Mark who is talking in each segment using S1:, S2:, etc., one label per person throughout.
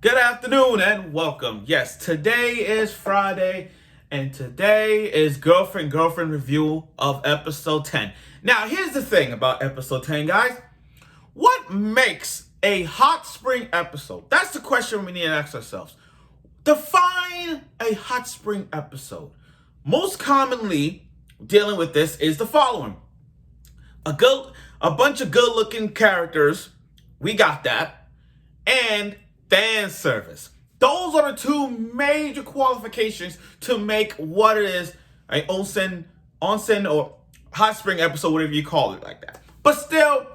S1: Good afternoon and welcome. Yes, today is Friday and today is girlfriend review of episode 10. Now, here's the thing about episode 10, guys. What makes a hot spring episode? That's the question we need to ask ourselves. Define a hot spring episode. Most commonly dealing with this is the following. A bunch of good-looking characters, we got that, and fan service. Those are the two major qualifications to make what it is an onsen or hot spring episode, whatever you call it like that. But still,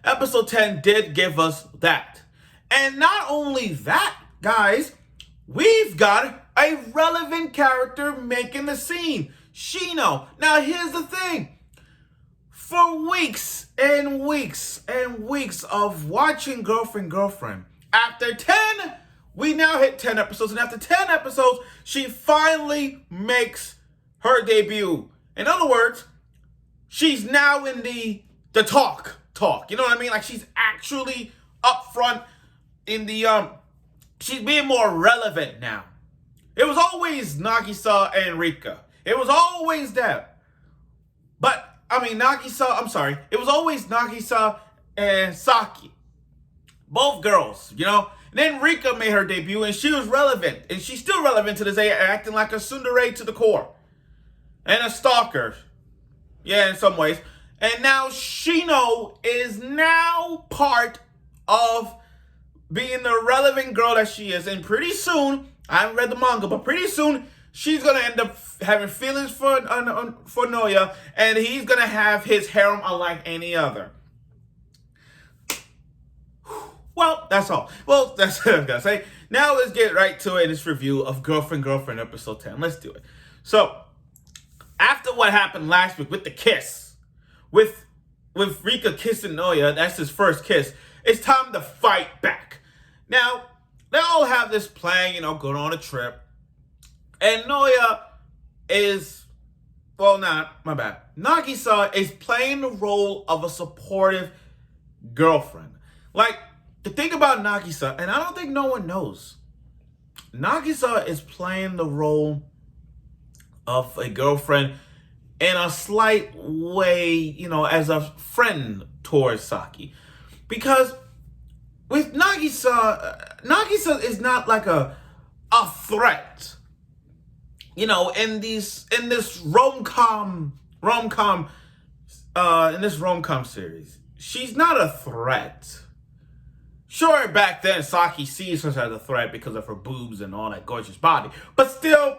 S1: episode 10 did give us that. And not only that, guys, we've got a relevant character making the scene, Shino. Now, here's the thing. For weeks and weeks and weeks of watching Girlfriend, after 10, we now hit 10 episodes, and after 10 episodes, she finally makes her debut. In other words, she's now in the talk. You know what I mean? Like, she's actually up front in the, she's being more relevant now. It was always Nagisa and Rika. It was always that. It was always Nagisa and Saki. Both girls, you know. And then Rika made her debut and she was relevant. And she's still relevant to this day, acting like a tsundere to the core. And a stalker. Yeah, in some ways. And now Shino is now part of being the relevant girl that she is. And pretty soon, I haven't read the manga, but pretty soon, she's going to end up having feelings for Naoya, and he's going to have his harem unlike any other. Well, that's all. Well, that's what I'm going to say. Now let's get right to it in this review of Girlfriend episode 10. Let's do it. So, after what happened last week with the kiss, with Rika kissing Naoya, that's his first kiss, it's time to fight back. Now, they all have this plan, you know, going on a trip. And Naoya Nagisa is playing the role of a supportive girlfriend. Like, the thing about Nagisa, and I don't think no one knows, Nagisa is playing the role of a girlfriend in a slight way, you know, as a friend towards Saki. Because with Nagisa is not like a threat. You know, in this rom-com series, she's not a threat. Sure, back then Saki sees her as a threat because of her boobs and all that gorgeous body, but still,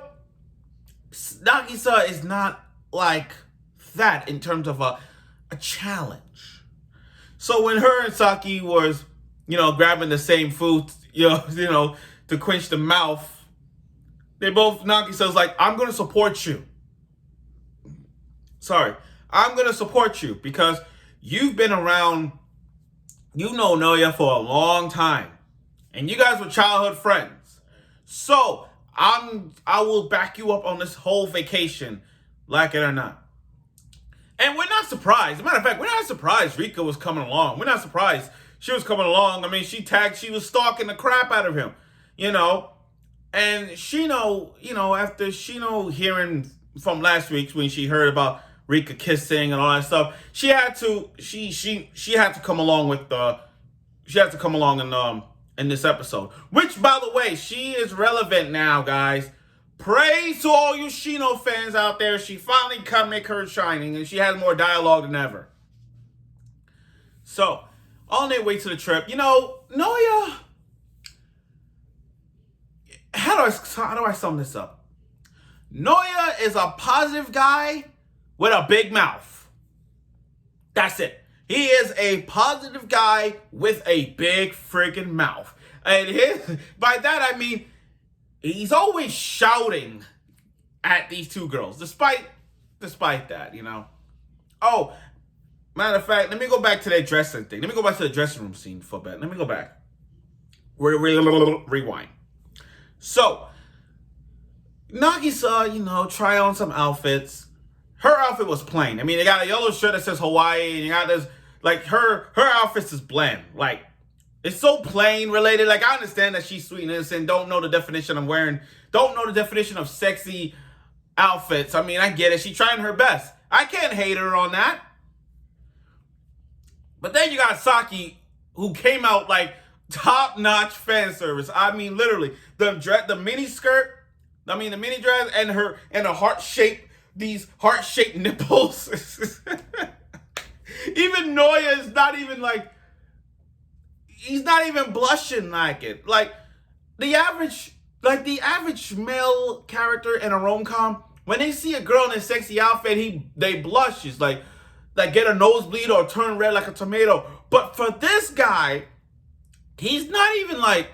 S1: Nagisa is not like that in terms of a challenge. So when her and Saki was, you know, grabbing the same food, you know, to quench the mouth. Nagisa's like, I'm going to support you. I'm going to support you because you've been around, you know Naoya for a long time. And you guys were childhood friends. So, I will back you up on this whole vacation, like it or not. And we're not surprised. As a matter of fact, we're not surprised Rika was coming along. We're not surprised she was coming along. I mean, she was stalking the crap out of him, you know. And Shino, you know, after Shino hearing from last week when she heard about Rika kissing and all that stuff, she had to come along in this episode. Which, by the way, she is relevant now, guys. Praise to all you Shino fans out there. She finally come make her shining, and she has more dialogue than ever. So, on their way to the trip, you know, Naoya. How do I sum this up? Naoya is a positive guy with a big mouth. That's it. He is a positive guy with a big freaking mouth. And by that I mean, he's always shouting at these two girls, despite that, you know. Oh, matter of fact, let me go back to that dressing thing. Let me go back to the dressing room scene for a bit. Let me go back. Rewind. So, Nagisa, you know, try on some outfits. Her outfit was plain. I mean, they got a yellow shirt that says Hawaii, and you got this, like, her outfits is bland. Like, It's so plain related. Like, I understand that she's sweet and innocent, don't know the definition of wearing, don't know the definition of sexy outfits. I mean, I get it. She's trying her best. I can't hate her on that. But then you got Saki, who came out like top-notch fan service. I mean, literally, the mini skirt, the mini dress, and the these heart-shaped nipples. Even Naoya is not even like, he's not even blushing like it. Like the average male character in a rom-com, when they see a girl in a sexy outfit, they blushes, like get a nosebleed or turn red like a tomato. But for this guy, he's not even like,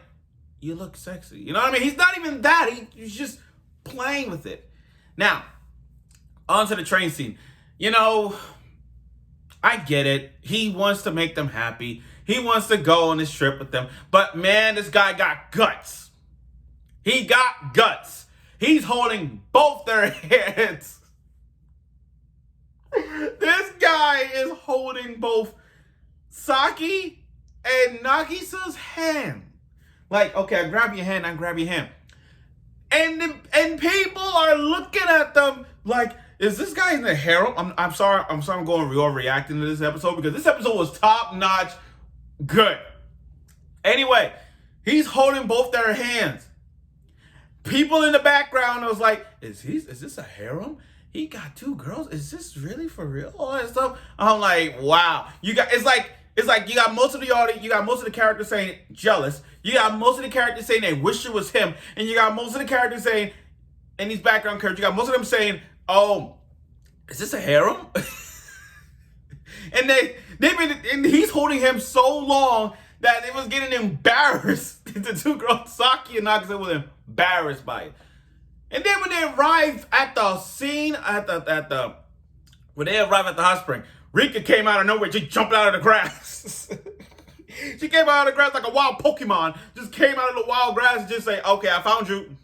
S1: you look sexy. You know what I mean? He's not even that. He's just playing with it. Now, on to the train scene. You know, I get it. He wants to make them happy. He wants to go on this trip with them. But man, this guy got guts. He got guts. He's holding both their hands. This guy is holding both Saki and Nagisa's hand. Like, okay, I grab your hand, I grab your hand. And people are looking at them like, is this guy in the harem? I'm sorry I'm going reacting to this episode, because this episode was top-notch good. Anyway, he's holding both their hands. People in the background was like, is this a harem? He got two girls? Is this really for real? All that stuff. I'm like, wow. It's like you got most of the audience, you got most of the characters saying jealous. You got most of the characters saying they wish it was him. And you got most of the characters saying, in these background characters, you got most of them saying, oh, is this a harem? and he's holding him so long that it was getting embarrassed. The two girls, Saki and Nagisa, were embarrassed by it. And then when they arrived at the scene, when they arrived at the hot spring, Rika came out of nowhere, just jumped out of the grass. She came out of the grass like a wild Pokemon, just came out of the wild grass and just say, okay, I found you.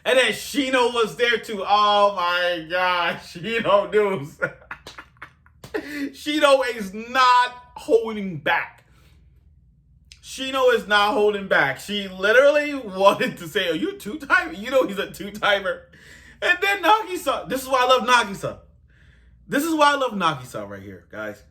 S1: And then Shino was there too. Oh my gosh, Shino news. Shino is not holding back. Shino is not holding back. She literally wanted to say, are you a two-timer? You know he's a two-timer. And then Nagisa. This is why I love Nagisa. This is why I love Nagisa right here, guys.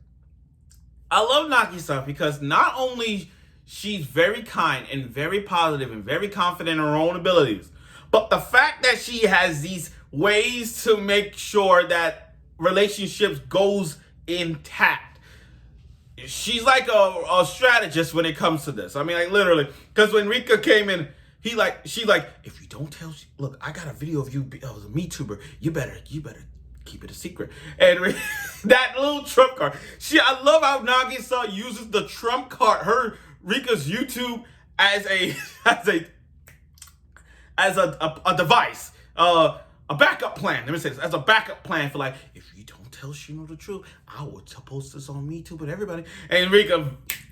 S1: I love Nagisa because not only she's very kind and very positive and very confident in her own abilities, but the fact that she has these ways to make sure that relationships goes intact. She's like a strategist when it comes to this. I mean, like literally, because when Rika came in, she's like, if you don't tell, look, I got a video of you as a Me Tuber. You better keep it a secret. And that little trump card. I love how Nagisa uses the trump card, Rika's YouTube as a device, a backup plan. Let me say this, as a backup plan for like, if you don't tell Shino the truth, I will post this on Me Too, but everybody. And Rika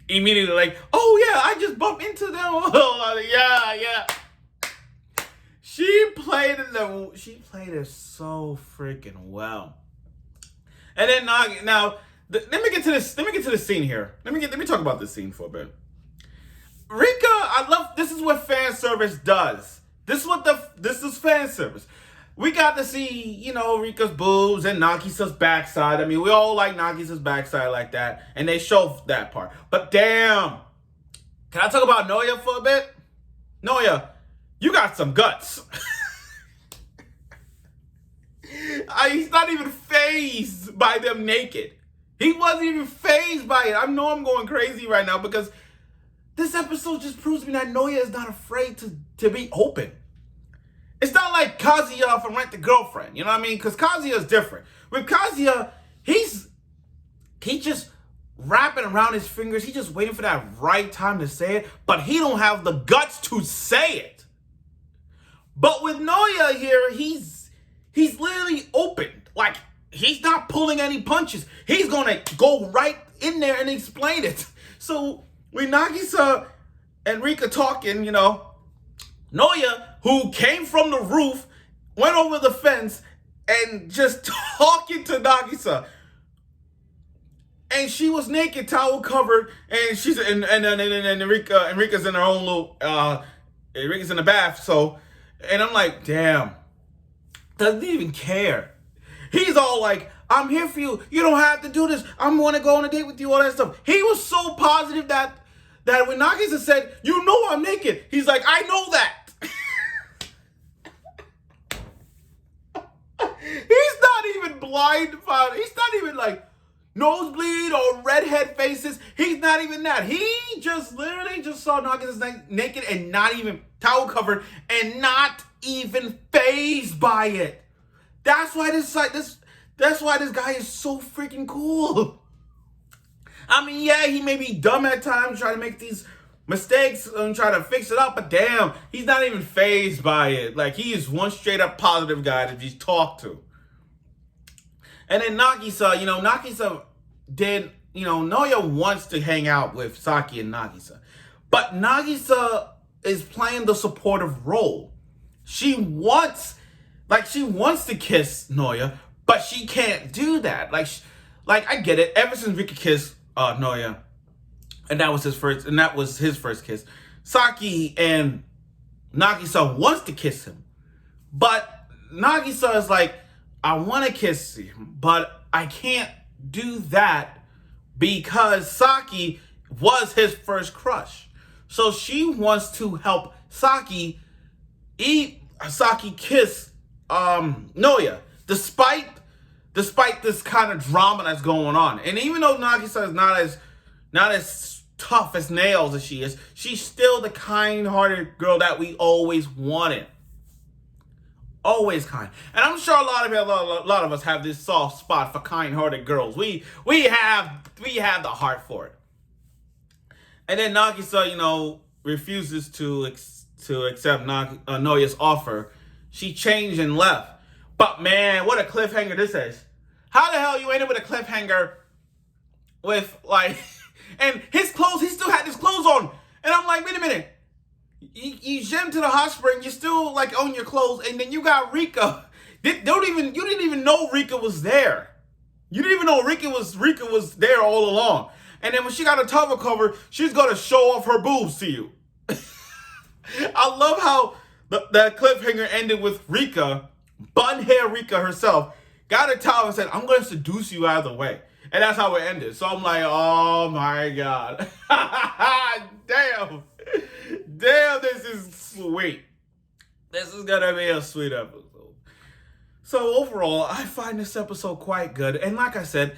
S1: immediately like, oh yeah, I just bumped into them. Yeah. She played it so freaking well. And then now, let me get to this scene here. Let me talk about this scene for a bit. Rika, this is what fan service does. This is fan service. We got to see, Rika's boobs and Nagisa's backside. I mean, we all like Nagisa's backside like that, and they show that part. But damn, can I talk about Naoya for a bit? Naoya, you got some guts. He's not even fazed by them naked. He wasn't even fazed by it. I know I'm going crazy right now because this episode just proves to me that Naoya is not afraid to be open. It's not like Kazuya from Rent the Girlfriend, you know what I mean? Because Kazuya is different. With Kazuya, he just wrapping around his fingers. He's just waiting for that right time to say it, but he don't have the guts to say it. But with Naoya here, he's literally open. Like, he's not pulling any punches. He's gonna go right in there and explain it. So when Nagisa and Rika talking, Naoya, who came from the roof, went over the fence and just talking to Nagisa. and she was naked, towel covered, and she's and Enrica's in her own little Enrica's in the bath. So, and I'm like, damn, doesn't even care. He's all like, I'm here for you. You don't have to do this. I'm going to go on a date with you, all that stuff. He was so positive that when Nagisa said, you know I'm naked, he's like, I know that. He's not even blind. He's not even like nosebleed or redhead faces. He's not even that. He just literally just saw Nagisa's naked and not even towel covered and not even fazed by it. That's why that's why this guy is so freaking cool. I mean, yeah, he may be dumb at times, trying to make these mistakes and try to fix it up, but damn, he's not even fazed by it. Like, he is one straight up positive guy that he's talked to. And then Nagisa, Nagisa did, Naoya wants to hang out with Saki and Nagisa. But Nagisa is playing the supportive role. She wants to kiss Naoya, but she can't do that. Like I get it. Ever since Rika kissed Naoya, and that was his first kiss, Saki and Nagisa wants to kiss him. But Nagisa is like, I want to kiss him, but I can't do that because Saki was his first crush. So she wants to help Saki kiss Naoya, despite this kind of drama that's going on. And even though Nagisa is not as tough as nails as she is, she's still the kind-hearted girl that we always wanted. Always kind. And I'm sure a lot of us have this soft spot for kind-hearted girls. We have the heart for it. And then Nagisa, refuses to accept Naoya's offer. She changed and left. But man, what a cliffhanger this is. How the hell you ended with a cliffhanger with and his clothes, he still had his clothes on. And I'm like, wait a minute. You jammed to the hot spring, you still own your clothes, and then you got Rika. You didn't even know Rika was there. You didn't even know Rika was there all along. And then when she got a towel cover, she's gonna show off her boobs to you. I love how that cliffhanger ended with Rika, bun hair Rika herself, got a towel and said, I'm gonna seduce you either way. And that's how it ended. So I'm like, oh my God. Damn, this is sweet. This is gonna be a sweet episode. So overall, I find this episode quite good. And like I said,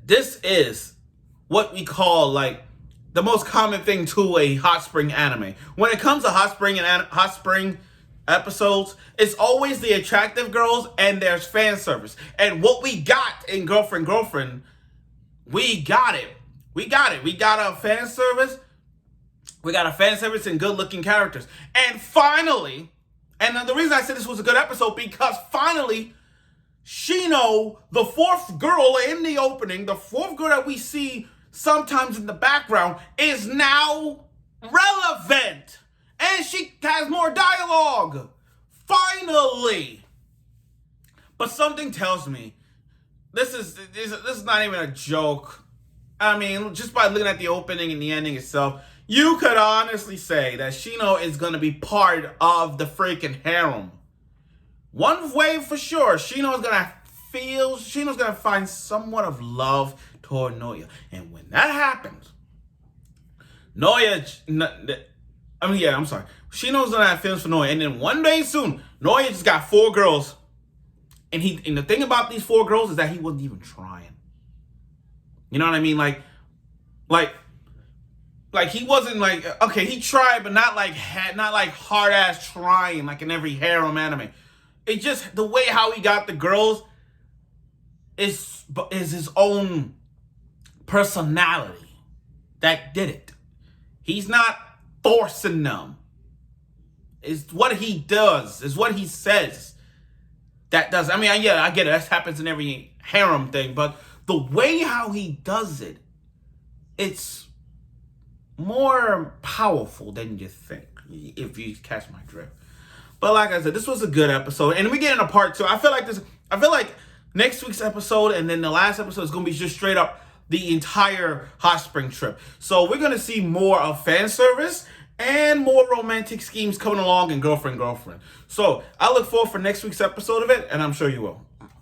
S1: this is what we call the most common thing to a hot spring anime. When it comes to hot spring episodes, it's always the attractive girls and there's fan service. And what we got in Girlfriend, we got it. We got a fan service. We got a fan service and good-looking characters. And finally, and the reason I said this was a good episode, because finally, Shino, the fourth girl in the opening, the fourth girl that we see sometimes in the background, is now relevant. And she has more dialogue. Finally. But something tells me this is not even a joke. I mean, just by looking at the opening and the ending itself, you could honestly say that Shino is going to be part of the freaking harem. One way for sure, Shino's going to find somewhat of love toward Naoya. And when that happens, Shino's going to have feelings for Naoya. And then one day soon, Naoya just got 4 girls. And the thing about these 4 girls is that he wasn't even trying. You know what I mean? Like he wasn't okay, he tried, but not hard ass trying like in every harem anime. It's just the way how he got the girls is his own personality that did it. He's not forcing them. It's what he does. It's what he says that does. I mean, yeah, I get it. That happens in every harem thing, but the way how he does it, it's more powerful than you think, if you catch my drift. But like I said, this was a good episode, and we get into part 2. I feel like next week's episode and then the last episode is going to be just straight up the entire hot spring trip. So we're going to see more of fan service and more romantic schemes coming along in Girlfriend. So I look forward for next week's episode of it, and I'm sure you will.